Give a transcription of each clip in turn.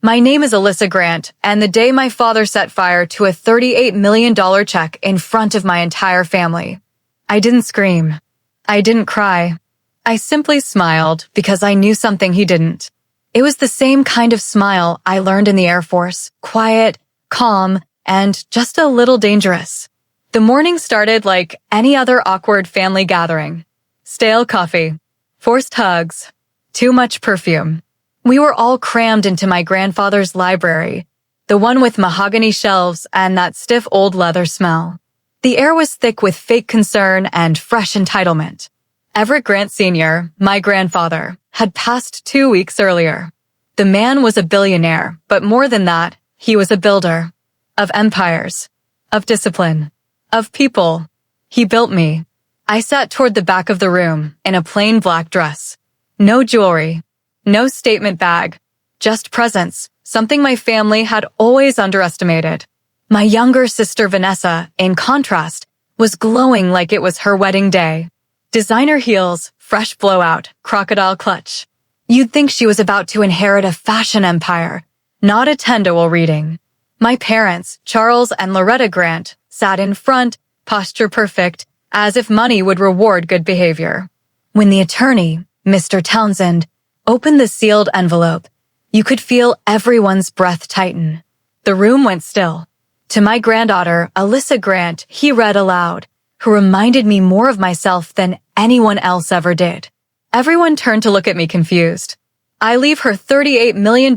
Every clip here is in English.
My name is Alyssa Grant, and the day my father set fire to a $38 million check in front of my entire family, I didn't scream. I didn't cry. I simply smiled because I knew something he didn't. It was the same kind of smile I learned in the Air Force, quiet, calm, and just a little dangerous. The morning started like any other awkward family gathering. Stale coffee, forced hugs, too much perfume. We were all crammed into my grandfather's library, the one with mahogany shelves and that stiff old leather smell. The air was thick with fake concern and fresh entitlement. Everett Grant Sr., my grandfather, had passed 2 weeks earlier. The man was a billionaire, but more than that, he was a builder. Of empires. Of discipline. Of people. He built me. I sat toward the back of the room in a plain black dress. No jewelry. No statement bag. Just presence, something my family had always underestimated. My younger sister Vanessa, in contrast, was glowing like it was her wedding day. Designer heels, fresh blowout, crocodile clutch. You'd think she was about to inherit a fashion empire, not a Tyndall reading. My parents, Charles and Loretta Grant, sat in front, posture perfect, as if money would reward good behavior. When the attorney, Mr. Townsend, opened the sealed envelope, you could feel everyone's breath tighten. The room went still. To my granddaughter, Alyssa Grant, he read aloud, who reminded me more of myself than anyone else ever did. Everyone turned to look at me confused. I leave her $38 million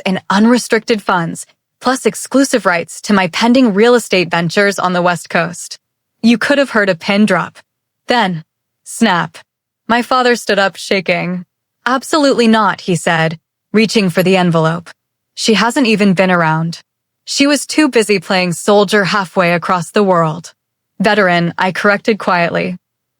in unrestricted funds, plus exclusive rights to my pending real estate ventures on the West Coast. You could have heard a pin drop. Then, snap. My father stood up, shaking. Absolutely not, he said, reaching for the envelope. She hasn't even been around. She was too busy playing soldier halfway across the world. Veteran, I corrected quietly.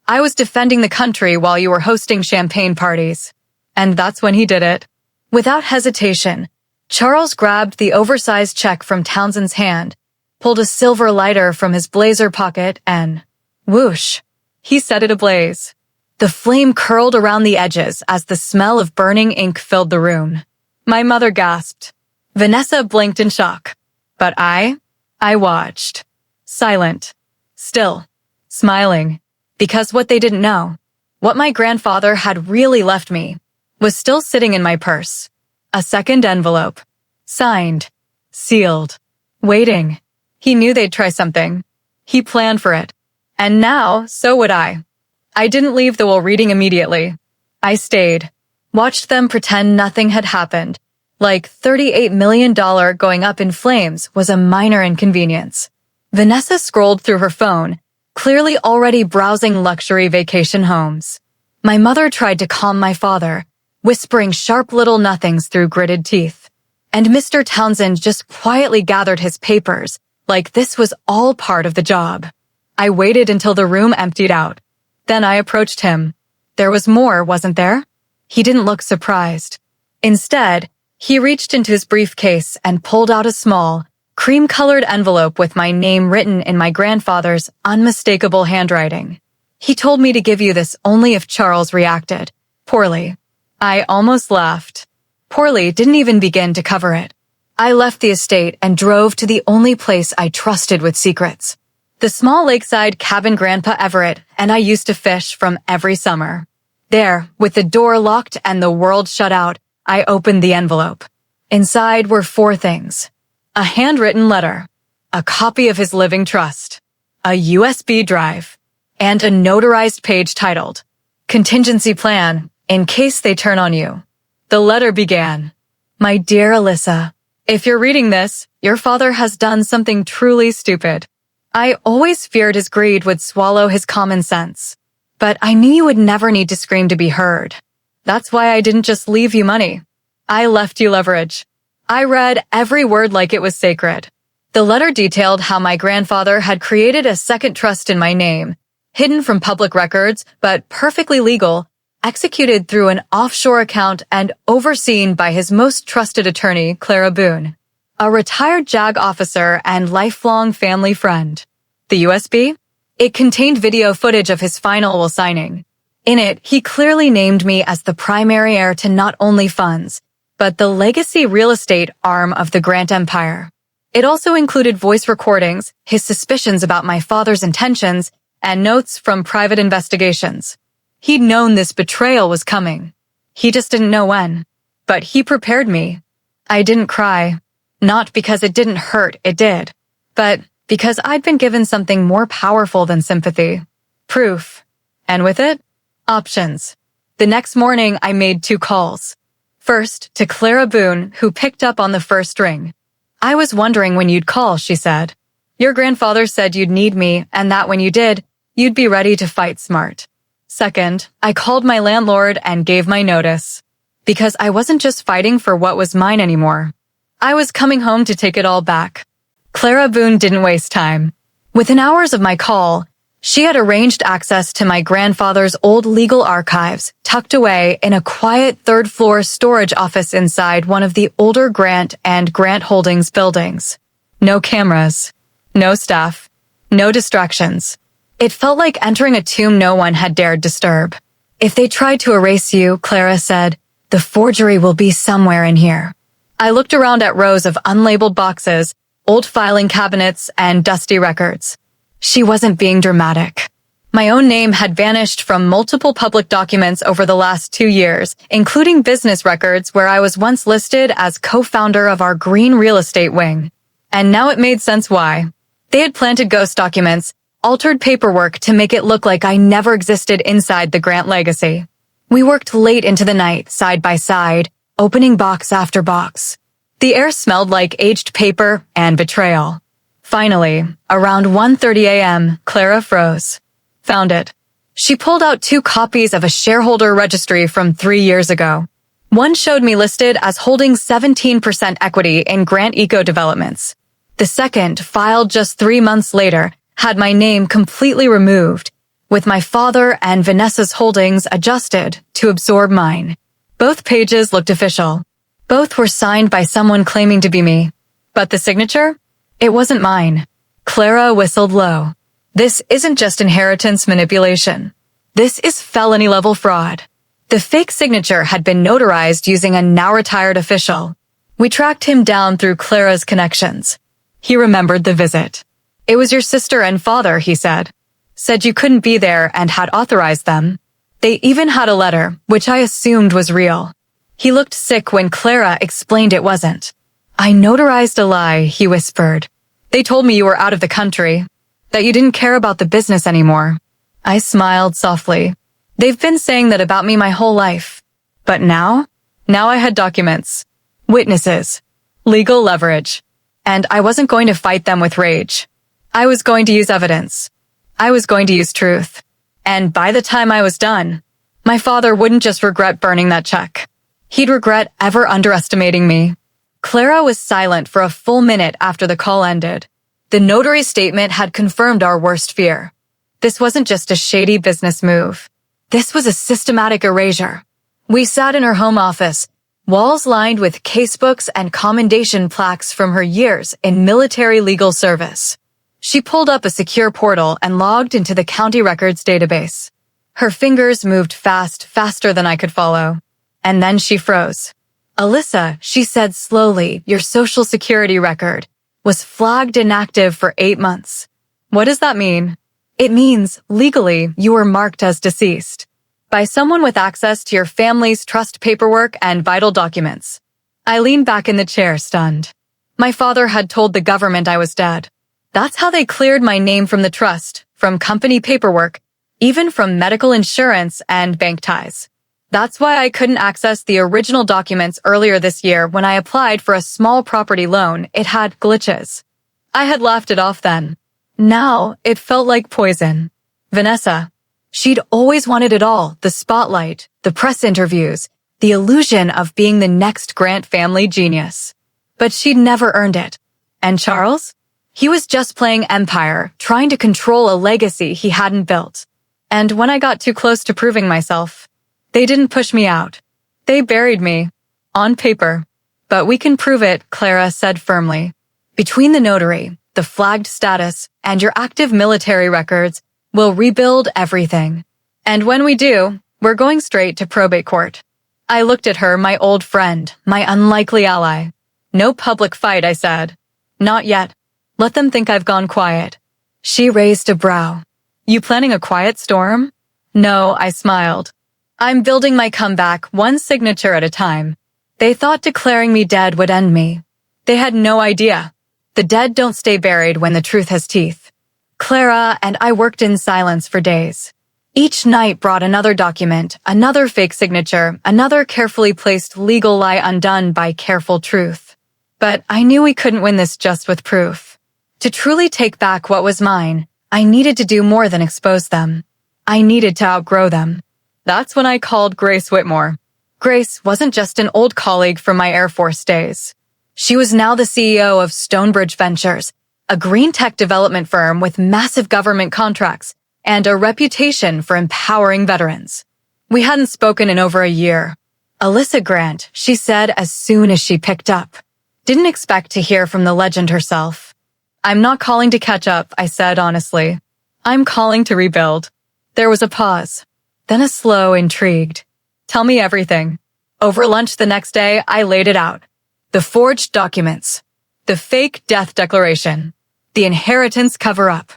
I was defending the country while you were hosting champagne parties. And that's when he did it. Without hesitation, Charles grabbed the oversized check from Townsend's hand, pulled a silver lighter from his blazer pocket, and whoosh, he set it ablaze. The flame curled around the edges as the smell of burning ink filled the room. My mother gasped. Vanessa blinked in shock. But I watched. Silent. Still. Smiling. Because what they didn't know, what my grandfather had really left me, was still sitting in my purse. A second envelope. Signed. Sealed. Waiting. He knew they'd try something. He planned for it. And now, so would I. I didn't leave the while reading immediately. I stayed. Watched them pretend nothing had happened. Like $38 million going up in flames was a minor inconvenience. Vanessa scrolled through her phone, clearly already browsing luxury vacation homes. My mother tried to calm my father, whispering sharp little nothings through gritted teeth. And Mr. Townsend just quietly gathered his papers, like this was all part of the job. I waited until the room emptied out. Then I approached him. There was more, wasn't there? He didn't look surprised. Instead, he reached into his briefcase and pulled out a small, cream-colored envelope with my name written in my grandfather's unmistakable handwriting. He told me to give you this only if Charles reacted. Poorly. I almost laughed. Poorly didn't even begin to cover it. I left the estate and drove to the only place I trusted with secrets. The small lakeside cabin Grandpa Everett and I used to fish from every summer. There, with the door locked and the world shut out, I opened the envelope. Inside were 4 things. A handwritten letter, a copy of his living trust, a USB drive, and a notarized page titled, Contingency Plan, in case they turn on you. The letter began, My dear Alyssa, if you're reading this, your father has done something truly stupid. I always feared his greed would swallow his common sense. But I knew you would never need to scream to be heard. That's why I didn't just leave you money. I left you leverage. I read every word like it was sacred. The letter detailed how my grandfather had created a second trust in my name, hidden from public records, but perfectly legal, executed through an offshore account and overseen by his most trusted attorney, Clara Boone, a retired JAG officer and lifelong family friend. The USB? It contained video footage of his final will signing. In it, he clearly named me as the primary heir to not only funds, but the legacy real estate arm of the Grant empire. It also included voice recordings, his suspicions about my father's intentions, and notes from private investigations. He'd known this betrayal was coming. He just didn't know when. But he prepared me. I didn't cry. Not because it didn't hurt, it did. But because I'd been given something more powerful than sympathy. Proof. And with it, options. The next morning, I made 2 calls. First, to Clara Boone, who picked up on the first ring. I was wondering when you'd call, she said. Your grandfather said you'd need me, and that when you did, you'd be ready to fight smart. Second, I called my landlord and gave my notice. Because I wasn't just fighting for what was mine anymore. I was coming home to take it all back. Clara Boone didn't waste time. Within hours of my call, she had arranged access to my grandfather's old legal archives, tucked away in a quiet 3rd-floor storage office inside one of the older Grant and Grant Holdings buildings. No cameras, no staff, no distractions. It felt like entering a tomb no one had dared disturb. If they tried to erase you, Clara said, the forgery will be somewhere in here. I looked around at rows of unlabeled boxes, old filing cabinets, and dusty records. She wasn't being dramatic. My own name had vanished from multiple public documents over the last 2 years, including business records where I was once listed as co-founder of our green real estate wing. And now it made sense why. They had planted ghost documents, altered paperwork to make it look like I never existed inside the Grant legacy. We worked late into the night, side by side, opening box after box. The air smelled like aged paper and betrayal. Finally, around 1:30 a.m., Clara froze. Found it. She pulled out 2 copies of a shareholder registry from 3 years ago. One showed me listed as holding 17% equity in Grant Eco Developments. The second, filed just 3 months later, had my name completely removed, with my father and Vanessa's holdings adjusted to absorb mine. Both pages looked official. Both were signed by someone claiming to be me. But the signature? It wasn't mine. Clara whistled low. This isn't just inheritance manipulation. This is felony-level fraud. The fake signature had been notarized using a now-retired official. We tracked him down through Clara's connections. He remembered the visit. It was your sister and father, he said. Said you couldn't be there and had authorized them. They even had a letter, which I assumed was real. He looked sick when Clara explained it wasn't. I notarized a lie, he whispered. They told me you were out of the country, that you didn't care about the business anymore. I smiled softly. They've been saying that about me my whole life. But now I had documents, witnesses, legal leverage, and I wasn't going to fight them with rage. I was going to use evidence. I was going to use truth. And by the time I was done, my father wouldn't just regret burning that check. He'd regret ever underestimating me. Clara was silent for a full minute after the call ended. The notary statement had confirmed our worst fear. This wasn't just a shady business move. This was a systematic erasure. We sat in her home office, walls lined with casebooks and commendation plaques from her years in military legal service. She pulled up a secure portal and logged into the county records database. Her fingers moved faster than I could follow. And then she froze. Alyssa, she said slowly, your social security record was flagged inactive for 8 months. What does that mean? It means, legally, you were marked as deceased by someone with access to your family's trust paperwork and vital documents. I leaned back in the chair, stunned. My father had told the government I was dead. That's how they cleared my name from the trust, from company paperwork, even from medical insurance and bank ties. That's why I couldn't access the original documents earlier this year when I applied for a small property loan. It had glitches. I had laughed it off then. Now, it felt like poison. Vanessa. She'd always wanted it all, the spotlight, the press interviews, the illusion of being the next Grant family genius. But she'd never earned it. And Charles? He was just playing Empire, trying to control a legacy he hadn't built. And when I got too close to proving myself, they didn't push me out. They buried me. On paper. But we can prove it, Clara said firmly. Between the notary, the flagged status, and your active military records, we'll rebuild everything. And when we do, we're going straight to probate court. I looked at her, my old friend, my unlikely ally. No public fight, I said. Not yet. Let them think I've gone quiet. She raised a brow. You planning a quiet storm? No, I smiled. I'm building my comeback one signature at a time. They thought declaring me dead would end me. They had no idea. The dead don't stay buried when the truth has teeth. Clara and I worked in silence for days. Each night brought another document, another fake signature, another carefully placed legal lie undone by careful truth. But I knew we couldn't win this just with proof. To truly take back what was mine, I needed to do more than expose them. I needed to outgrow them. That's when I called Grace Whitmore. Grace wasn't just an old colleague from my Air Force days. She was now the CEO of Stonebridge Ventures, a green tech development firm with massive government contracts and a reputation for empowering veterans. We hadn't spoken in over a year. Alyssa Grant, she said as soon as she picked up. Didn't expect to hear from the legend herself. I'm not calling to catch up, I said honestly. I'm calling to rebuild. There was a pause, then a slow, intrigued. Tell me everything. Over lunch the next day, I laid it out. The forged documents, the fake death declaration, the inheritance cover-up,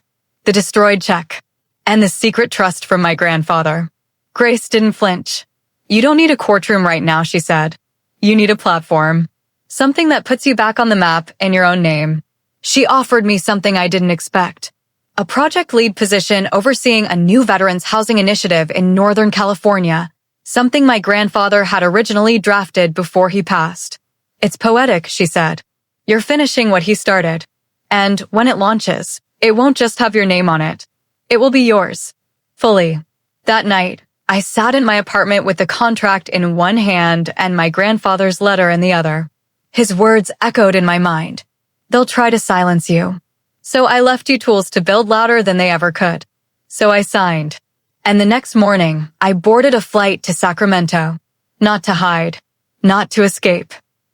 the destroyed check, and the secret trust from my grandfather. Grace didn't flinch. You don't need a courtroom right now, she said. You need a platform. Something that puts you back on the map in your own name. She offered me something I didn't expect. A project lead position overseeing a new veterans housing initiative in Northern California, something my grandfather had originally drafted before he passed. It's poetic, she said. You're finishing what he started. And when it launches, it won't just have your name on it. It will be yours. Fully. That night, I sat in my apartment with the contract in one hand and my grandfather's letter in the other. His words echoed in my mind. They'll try to silence you. So I left you tools to build louder than they ever could. So I signed. And the next morning, I boarded a flight to Sacramento. Not to hide. Not to escape.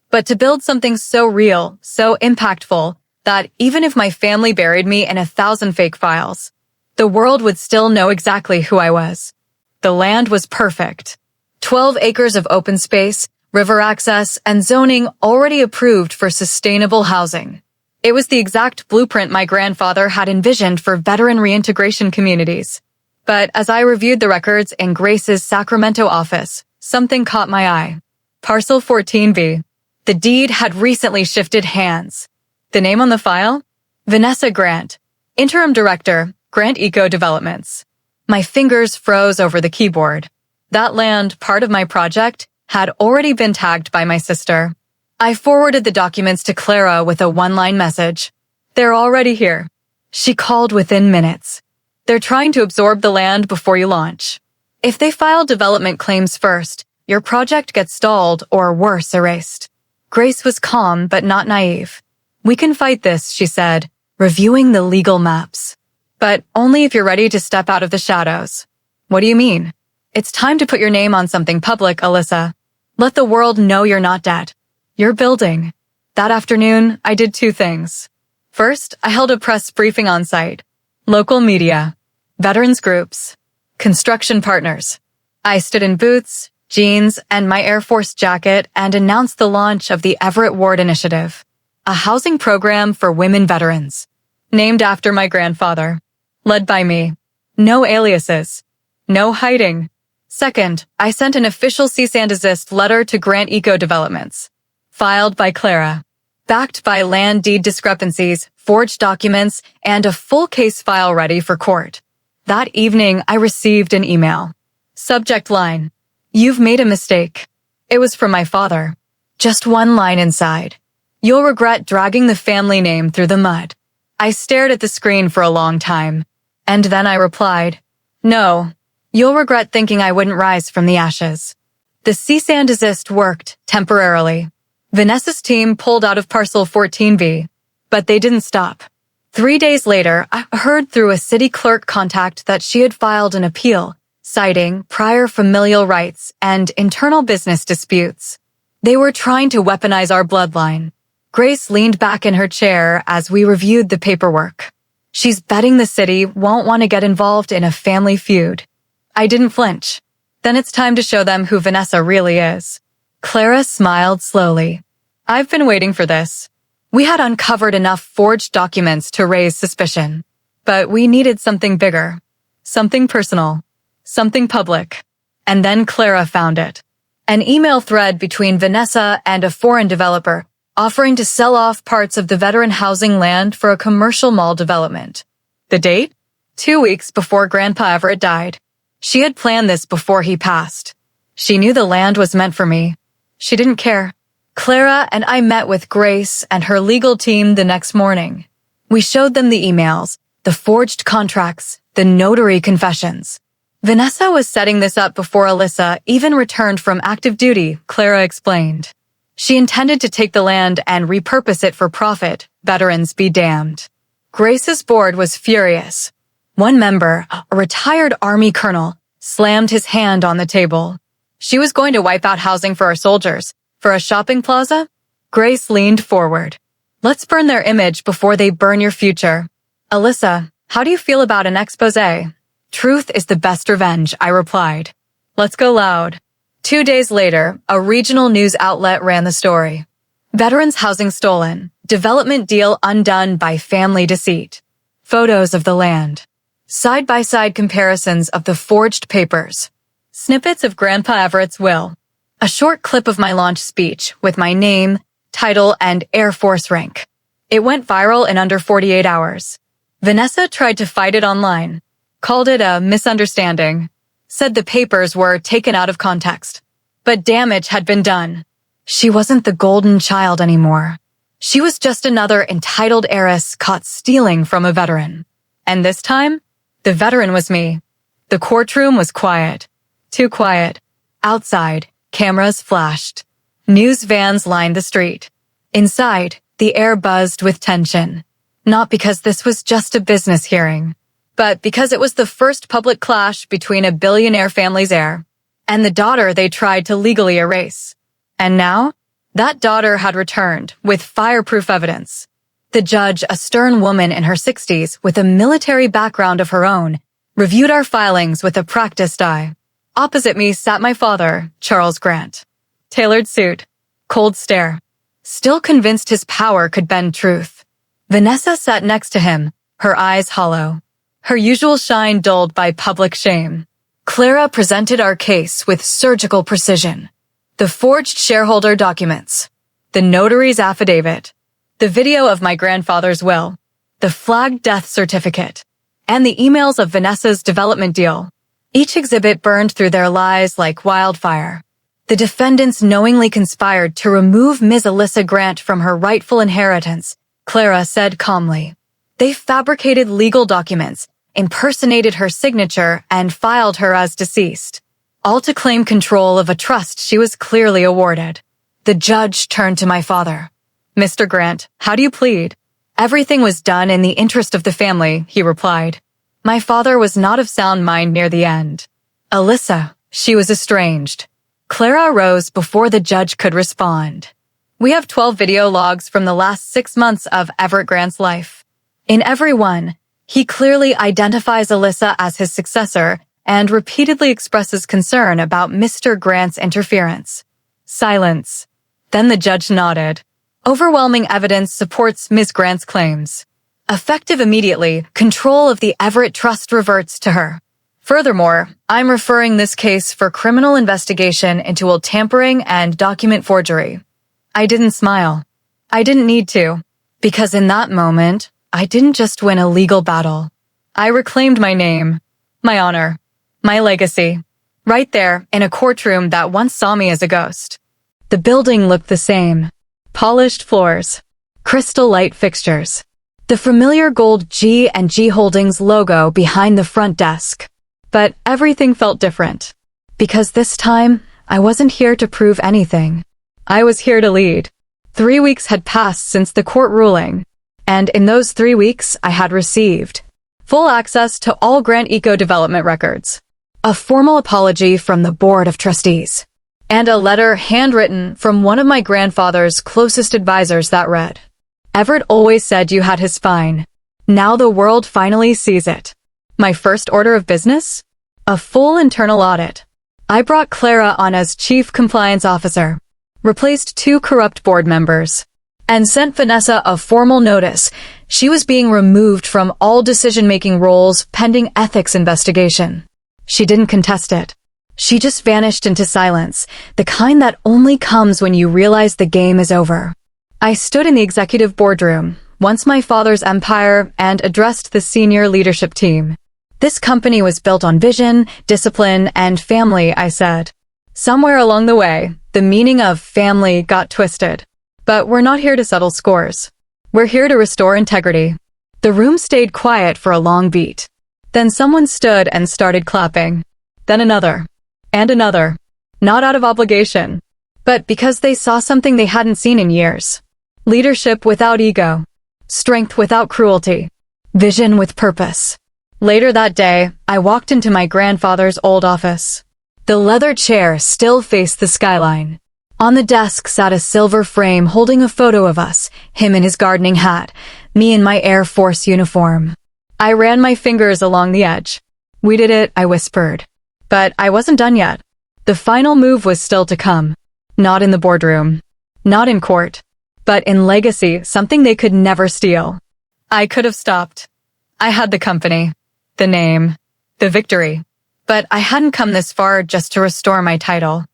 But to build something so real, so impactful, that even if my family buried me in 1,000 fake files, the world would still know exactly who I was. The land was perfect. 12 acres of open space, river access, and zoning already approved for sustainable housing. It was the exact blueprint my grandfather had envisioned for veteran reintegration communities. But as I reviewed the records in Grace's Sacramento office, something caught my eye. Parcel 14B. The deed had recently shifted hands. The name on the file? Vanessa Grant, Interim Director, Grant Eco Developments. My fingers froze over the keyboard. That land, part of my project, had already been tagged by my sister. I forwarded the documents to Clara with a one-line message. They're already here. She called within minutes. They're trying to absorb the land before you launch. If they file development claims first, your project gets stalled or worse, erased. Grace was calm but not naive. We can fight this, she said, reviewing the legal maps. But only if you're ready to step out of the shadows. What do you mean? It's time to put your name on something public, Alyssa. Let the world know you're not dead. You're building. That afternoon, I did two things. First, I held a press briefing on site. Local media, veterans groups, construction partners. I stood in boots, jeans, and my Air Force jacket and announced the launch of the Everett Ward Initiative, a housing program for women veterans, named after my grandfather, led by me. No aliases. No hiding. Second, I sent an official cease and desist letter to Grant Eco Developments, filed by Clara, backed by land deed discrepancies, forged documents, and a full case file ready for court. That evening, I received an email. Subject line: You've made a mistake. It was from my father. Just one line inside. You'll regret dragging the family name through the mud. I stared at the screen for a long time, and then I replied, No, you'll regret thinking I wouldn't rise from the ashes. The cease and desist worked temporarily. Vanessa's team pulled out of Parcel 14B, but they didn't stop. 3 days later, I heard through a city clerk contact that she had filed an appeal, citing prior familial rights and internal business disputes. They were trying to weaponize our bloodline. Grace leaned back in her chair as we reviewed the paperwork. She's betting the city won't want to get involved in a family feud. I didn't flinch. Then it's time to show them who Vanessa really is. Clara smiled slowly. I've been waiting for this. We had uncovered enough forged documents to raise suspicion. But we needed something bigger. Something personal. Something public. And then Clara found it. An email thread between Vanessa and a foreign developer offering to sell off parts of the veteran housing land for a commercial mall development. The date? 2 weeks before Grandpa Everett died. She had planned this before he passed. She knew the land was meant for me. She didn't care. Clara and I met with Grace and her legal team the next morning. We showed them the emails, the forged contracts, the notary confessions. Vanessa was setting this up before Alyssa even returned from active duty, Clara explained. She intended to take the land and repurpose it for profit, veterans be damned. Grace's board was furious. One member, a retired Army colonel, slammed his hand on the table. She was going to wipe out housing for our soldiers. For a shopping plaza? Grace leaned forward. Let's burn their image before they burn your future. Alyssa, how do you feel about an expose? Truth is the best revenge, I replied. Let's go loud. 2 days later, a regional news outlet ran the story. Veterans housing stolen. Development deal undone by family deceit. Photos of the land. Side-by-side comparisons of the forged papers. Snippets of Grandpa Everett's will. A short clip of my launch speech with my name, title, and Air Force rank. It went viral in under 48 hours. Vanessa tried to fight it online, called it a misunderstanding, said the papers were taken out of context. But damage had been done. She wasn't the golden child anymore. She was just another entitled heiress caught stealing from a veteran. And this time, the veteran was me. The courtroom was quiet. Too quiet. Outside, cameras flashed. News vans lined the street. Inside, the air buzzed with tension. Not because this was just a business hearing, but because it was the first public clash between a billionaire family's heir and the daughter they tried to legally erase. And now, that daughter had returned with fireproof evidence. The judge, a stern woman in her 60s with a military background of her own, reviewed our filings with a practiced eye. Opposite me sat my father, Charles Grant. Tailored suit, cold stare. Still convinced his power could bend truth. Vanessa sat next to him, her eyes hollow. Her usual shine dulled by public shame. Clara presented our case with surgical precision. The forged shareholder documents. The notary's affidavit. The video of my grandfather's will. The flagged death certificate. And the emails of Vanessa's development deal. Each exhibit burned through their lies like wildfire. The defendants knowingly conspired to remove Ms. Alyssa Grant from her rightful inheritance, Clara said calmly. They fabricated legal documents, impersonated her signature, and filed her as deceased, all to claim control of a trust she was clearly awarded. The judge turned to my father. Mr. Grant, how do you plead? Everything was done in the interest of the family, he replied. My father was not of sound mind near the end. Alyssa, she was estranged. Clara rose before the judge could respond. We have 12 video logs from the last 6 months of Everett Grant's life. In every one, he clearly identifies Alyssa as his successor and repeatedly expresses concern about Mr. Grant's interference. Silence. Then the judge nodded. Overwhelming evidence supports Ms. Grant's claims. Effective immediately, control of the Everett Trust reverts to her. Furthermore, I'm referring this case for criminal investigation into will tampering and document forgery. I didn't smile. I didn't need to, because in that moment, I didn't just win a legal battle. I reclaimed my name, my honor, my legacy, right there in a courtroom that once saw me as a ghost. The building looked the same. Polished floors, crystal light fixtures, the familiar gold G&G Holdings logo behind the front desk. But everything felt different. Because this time, I wasn't here to prove anything. I was here to lead. 3 weeks had passed since the court ruling, and in those 3 weeks I had received full access to all Grant Eco development records, a formal apology from the Board of Trustees, and a letter handwritten from one of my grandfather's closest advisors that read, Everett always said you had his spine. Now the world finally sees it. My first order of business? A full internal audit. I brought Clara on as Chief Compliance Officer, replaced 2 corrupt board members, and sent Vanessa a formal notice. She was being removed from all decision-making roles pending ethics investigation. She didn't contest it. She just vanished into silence, the kind that only comes when you realize the game is over. I stood in the executive boardroom, once my father's empire, and addressed the senior leadership team. This company was built on vision, discipline, and family, I said. Somewhere along the way, the meaning of family got twisted. But we're not here to settle scores. We're here to restore integrity. The room stayed quiet for a long beat. Then someone stood and started clapping. Then another. And another. Not out of obligation, but because they saw something they hadn't seen in years. Leadership without ego. Strength without cruelty. Vision with purpose. Later that day, I walked into my grandfather's old office. The leather chair still faced the skyline. On the desk sat a silver frame holding a photo of us, him in his gardening hat, me in my Air Force uniform. I ran my fingers along the edge. We did it, I whispered. But I wasn't done yet. The final move was still to come. Not in the boardroom. Not in court. But in legacy, something they could never steal. I could have stopped. I had the company, the name, the victory. But I hadn't come this far just to restore my title.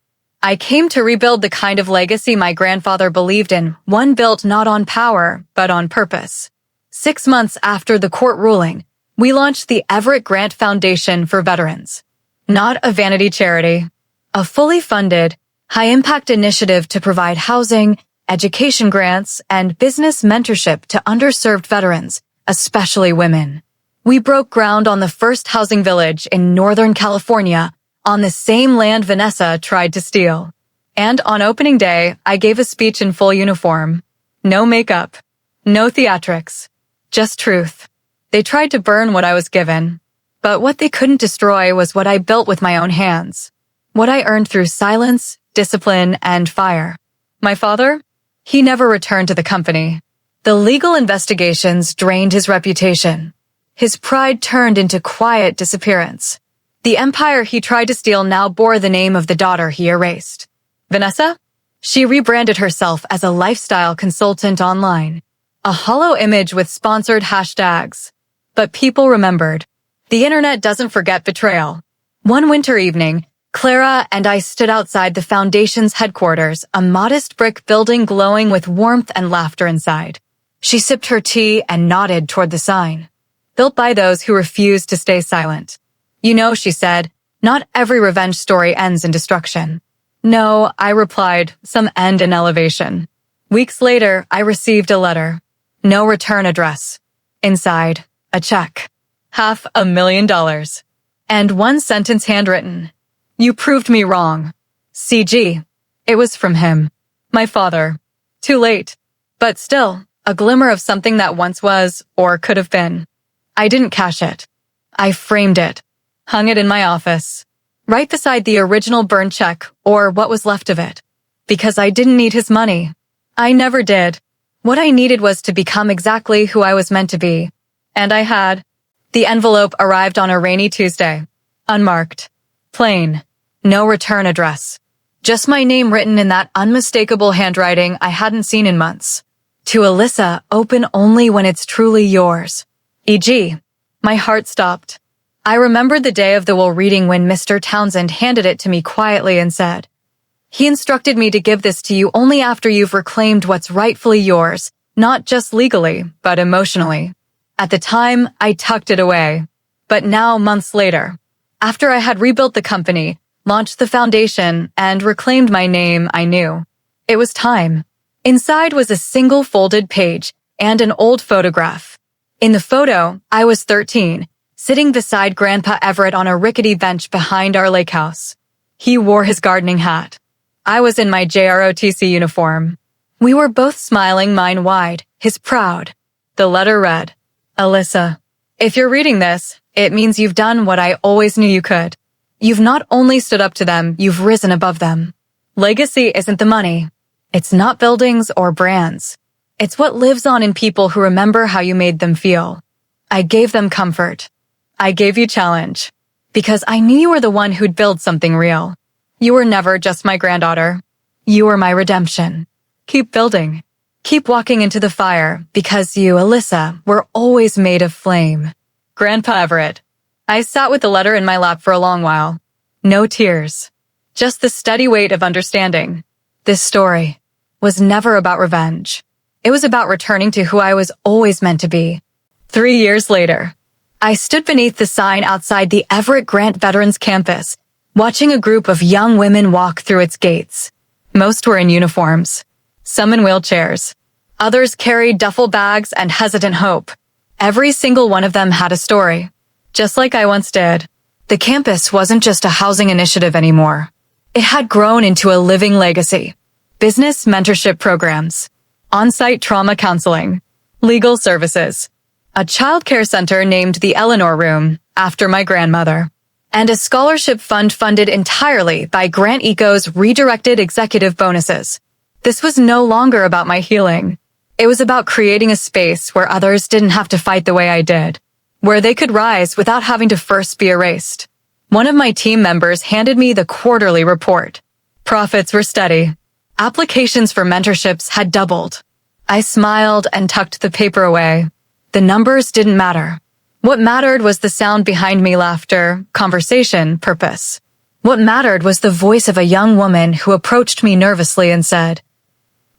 I came to rebuild the kind of legacy my grandfather believed in, one built not on power, but on purpose. 6 months after the court ruling, we launched the Everett Grant Foundation for Veterans. Not a vanity charity. A fully funded, high-impact initiative to provide housing, education grants, and business mentorship to underserved veterans, especially women. We broke ground on the first housing village in Northern California, on the same land Vanessa tried to steal. And on opening day, I gave a speech in full uniform. No makeup. No theatrics. Just truth. They tried to burn what I was given. But what they couldn't destroy was what I built with my own hands. What I earned through silence, discipline, and fire. My father? He never returned to the company. The legal investigations drained his reputation. His pride turned into quiet disappearance. The empire he tried to steal now bore the name of the daughter he erased. Vanessa? She rebranded herself as a lifestyle consultant online. A hollow image with sponsored hashtags. But people remembered. The internet doesn't forget betrayal. One winter evening, Clara and I stood outside the foundation's headquarters, a modest brick building glowing with warmth and laughter inside. She sipped her tea and nodded toward the sign. Built by those who refused to stay silent. You know, she said, not every revenge story ends in destruction. No, I replied, some end in elevation. Weeks later, I received a letter. No return address. Inside, a check. $500,000. And one sentence handwritten. You proved me wrong. CG. It was from him. My father. Too late. But still, a glimmer of something that once was, or could have been. I didn't cash it. I framed it. Hung it in my office. Right beside the original burned check, or what was left of it. Because I didn't need his money. I never did. What I needed was to become exactly who I was meant to be. And I had. The envelope arrived on a rainy Tuesday. Unmarked. Plain. No return address. Just my name written in that unmistakable handwriting I hadn't seen in months. To Alyssa, open only when it's truly yours. E.g., my heart stopped. I remembered the day of the will reading when Mr. Townsend handed it to me quietly and said, he instructed me to give this to you only after you've reclaimed what's rightfully yours, not just legally, but emotionally. At the time, I tucked it away. But now, months later, after I had rebuilt the company, launched the foundation, and reclaimed my name, I knew. It was time. Inside was a single folded page and an old photograph. In the photo, I was 13, sitting beside Grandpa Everett on a rickety bench behind our lake house. He wore his gardening hat. I was in my JROTC uniform. We were both smiling, mine wide, his proud. The letter read, Alyssa, if you're reading this, it means you've done what I always knew you could. You've not only stood up to them, you've risen above them. Legacy isn't the money. It's not buildings or brands. It's what lives on in people who remember how you made them feel. I gave them comfort. I gave you challenge. Because I knew you were the one who'd build something real. You were never just my granddaughter. You were my redemption. Keep building. Keep walking into the fire, because you, Alyssa, were always made of flame. Grandpa Everett. I sat with the letter in my lap for a long while. No tears. Just the steady weight of understanding. This story was never about revenge. It was about returning to who I was always meant to be. 3 years later, I stood beneath the sign outside the Everett Grant Veterans Campus, watching a group of young women walk through its gates. Most were in uniforms, some in wheelchairs. Others carried duffel bags and hesitant hope. Every single one of them had a story, just like I once did. The campus wasn't just a housing initiative anymore. It had grown into a living legacy. Business mentorship programs, on-site trauma counseling, legal services, a childcare center named the Eleanor Room after my grandmother, and a scholarship fund funded entirely by Grant Eco's redirected executive bonuses. This was no longer about my healing. It was about creating a space where others didn't have to fight the way I did, where they could rise without having to first be erased. One of my team members handed me the quarterly report. Profits were steady. Applications for mentorships had doubled. I smiled and tucked the paper away. The numbers didn't matter. What mattered was the sound behind me: laughter, conversation, purpose. What mattered was the voice of a young woman who approached me nervously and said,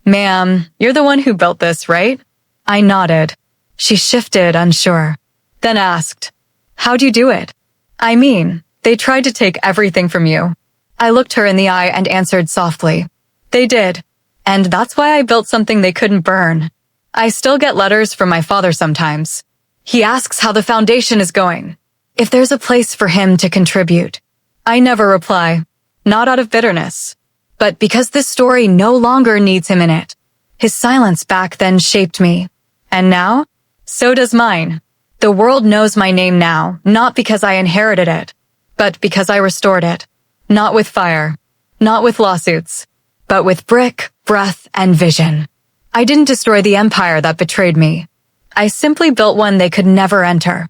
"Ma'am, you're the one who built this, right?" I nodded. She shifted, unsure, then asked, "How'd you do it?" "I mean, they tried to take everything from you." I looked her in the eye and answered softly, "They did. And that's why I built something they couldn't burn." I still get letters from my father sometimes. He asks how the foundation is going, if there's a place for him to contribute. I never reply, not out of bitterness, but because this story no longer needs him in it. His silence back then shaped me. And now, so does mine. The world knows my name now, not because I inherited it, but because I restored it. Not with fire, not with lawsuits, but with brick, breath, and vision. I didn't destroy the empire that betrayed me. I simply built one they could never enter.